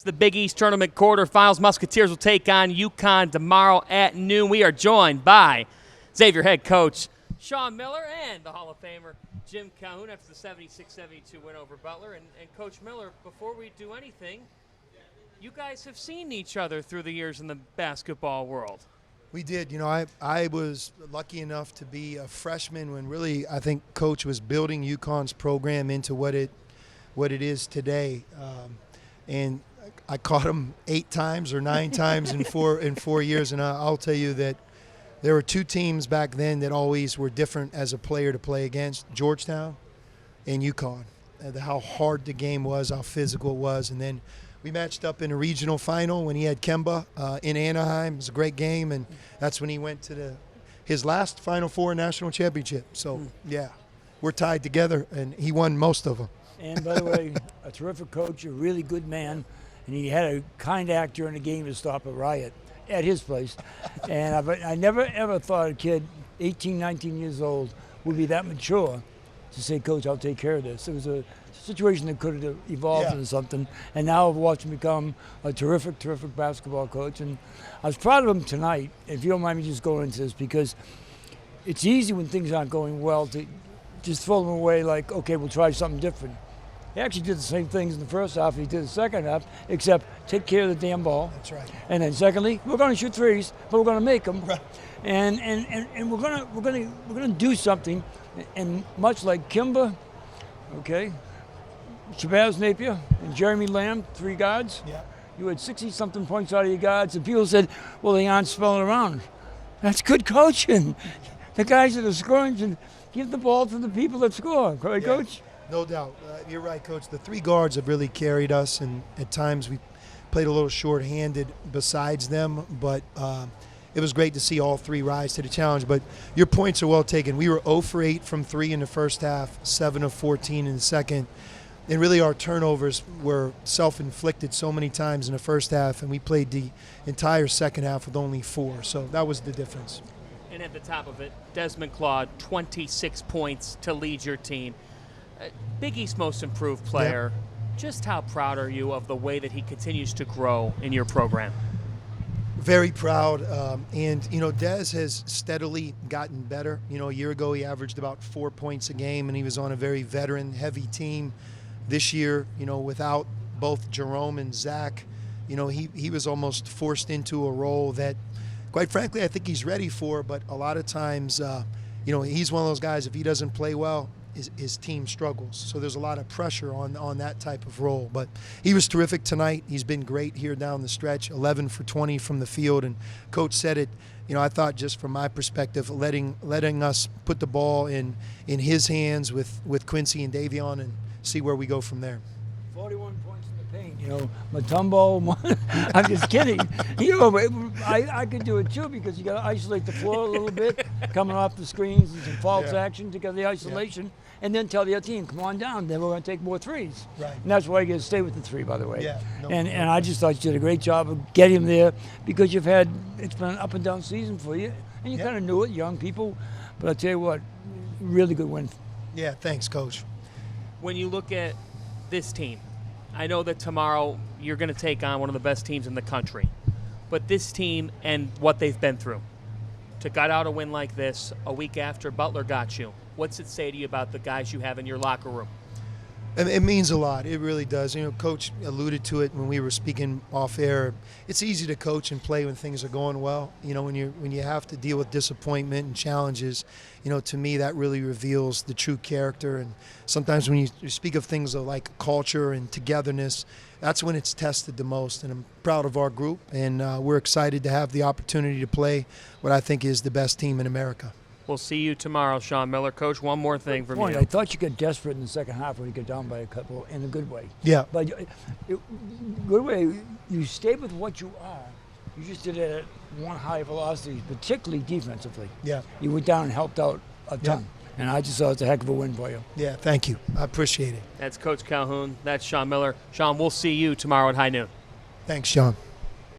The Big East Tournament quarterfinals. Musketeers will take on UConn tomorrow at noon. We are joined by Xavier head coach Sean Miller and the Hall of Famer Jim Calhoun after the 76-72 win over Butler. And Coach Miller, before we do anything, you guys have seen each other through the years in the basketball world. We did. You know, I was lucky enough to be a freshman when really I think Coach was building UConn's program into what it is today. And I caught him 8 times or 9 times in 4 years, and I'll tell you that there were 2 teams back then that always were different as a player to play against: Georgetown and UConn. How hard the game was, how physical it was, and then we matched up in a regional final when he had Kemba in Anaheim. It was a great game, and that's when he went to his last Final Four national championship. So yeah, we're tied together, and he won most of them. And by the way, a terrific coach, a really good man. And he had a kind act during the game to stop a riot at his place. And I never, ever thought a kid, 18, 19 years old, would be that mature to say, Coach, I'll take care of this. It was a situation that could have evolved into something. And now I've watched him become a terrific, terrific basketball coach. And I was proud of him tonight, if you don't mind me just going into this, because it's easy when things aren't going well to just throw them away like, okay, we'll try something different. He actually did the same things in the first half he did the second half, except take care of the damn ball. That's right. And then secondly, we're going to shoot threes, but we're going to make them. Right. And we're going to do something. And much like Kimba, okay, Shabazz Napier and Jeremy Lamb, 3 guards. Yeah. You had 60-something points out of your guards, and people said, well, they aren't spelling around. That's good coaching. The guys that are scoring should give the ball to the people that score. Right, Coach? No doubt. You're right, Coach. The 3 guards have really carried us, and at times we played a little short-handed besides them, but it was great to see all 3 rise to the challenge. But your points are well taken. We were 0 for 8 from 3 in the first half, 7 of 14 in the second. And really our turnovers were self-inflicted so many times in the first half, and we played the entire second half with only 4. So that was the difference. And at the top of it, Desmond Cmon, 26 points to lead your team. Big East Most Improved Player. Yep. Just how proud are you of the way that he continues to grow in your program? Very proud. And, you know, Des has steadily gotten better. You know, a year ago he averaged about 4 points a game, and he was on a very veteran-heavy team. This year, you know, without both Jerome and Zach, you know, he was almost forced into a role that, quite frankly, I think he's ready for. But a lot of times, you know, he's one of those guys, if he doesn't play well, his team struggles. So there's a lot of pressure on that type of role. But he was terrific tonight. He's been great here down the stretch, 11 for 20 from the field. And Coach said it, you know, I thought just from my perspective, letting us put the ball in his hands with Quincy and Davion and see where we go from there. 41 points in the paint, you know, Mutombo. I'm just kidding. You know, I could do it too, because you got to isolate the floor a little bit, coming off the screens and some false action to get the isolation, and then tell the other team, come on down, then we're going to take more threes. Right. And that's why you got to stay with the 3, by the way. Yeah. No, and I just thought you did a great job of getting him there, because it's been an up and down season for you, and you kind of knew it, young people. But I tell you what, really good win. Yeah, thanks, Coach. When you look at this team, I know that tomorrow you're going to take on one of the best teams in the country. But this team and what they've been through, to gut out a win like this a week after Butler got you, what's it say to you about the guys you have in your locker room? It means a lot. It really does. You know, Coach alluded to it when we were speaking off air. It's easy to coach and play when things are going well. You know, when you have to deal with disappointment and challenges, you know, to me that really reveals the true character. And sometimes when you speak of things like culture and togetherness, that's when it's tested the most. And I'm proud of our group, and we're excited to have the opportunity to play what I think is the best team in America. We'll see you tomorrow, Sean Miller. Coach, one more thing from you. I thought you got desperate in the second half when you got down by a couple, in a good way. Yeah. But good way, you stayed with what you are. You just did it at one high velocity, particularly defensively. Yeah. You went down and helped out a ton. Yeah. And I just thought it's a heck of a win for you. Yeah, thank you. I appreciate it. That's Coach Calhoun. That's Sean Miller. Sean, we'll see you tomorrow at high noon. Thanks, Sean.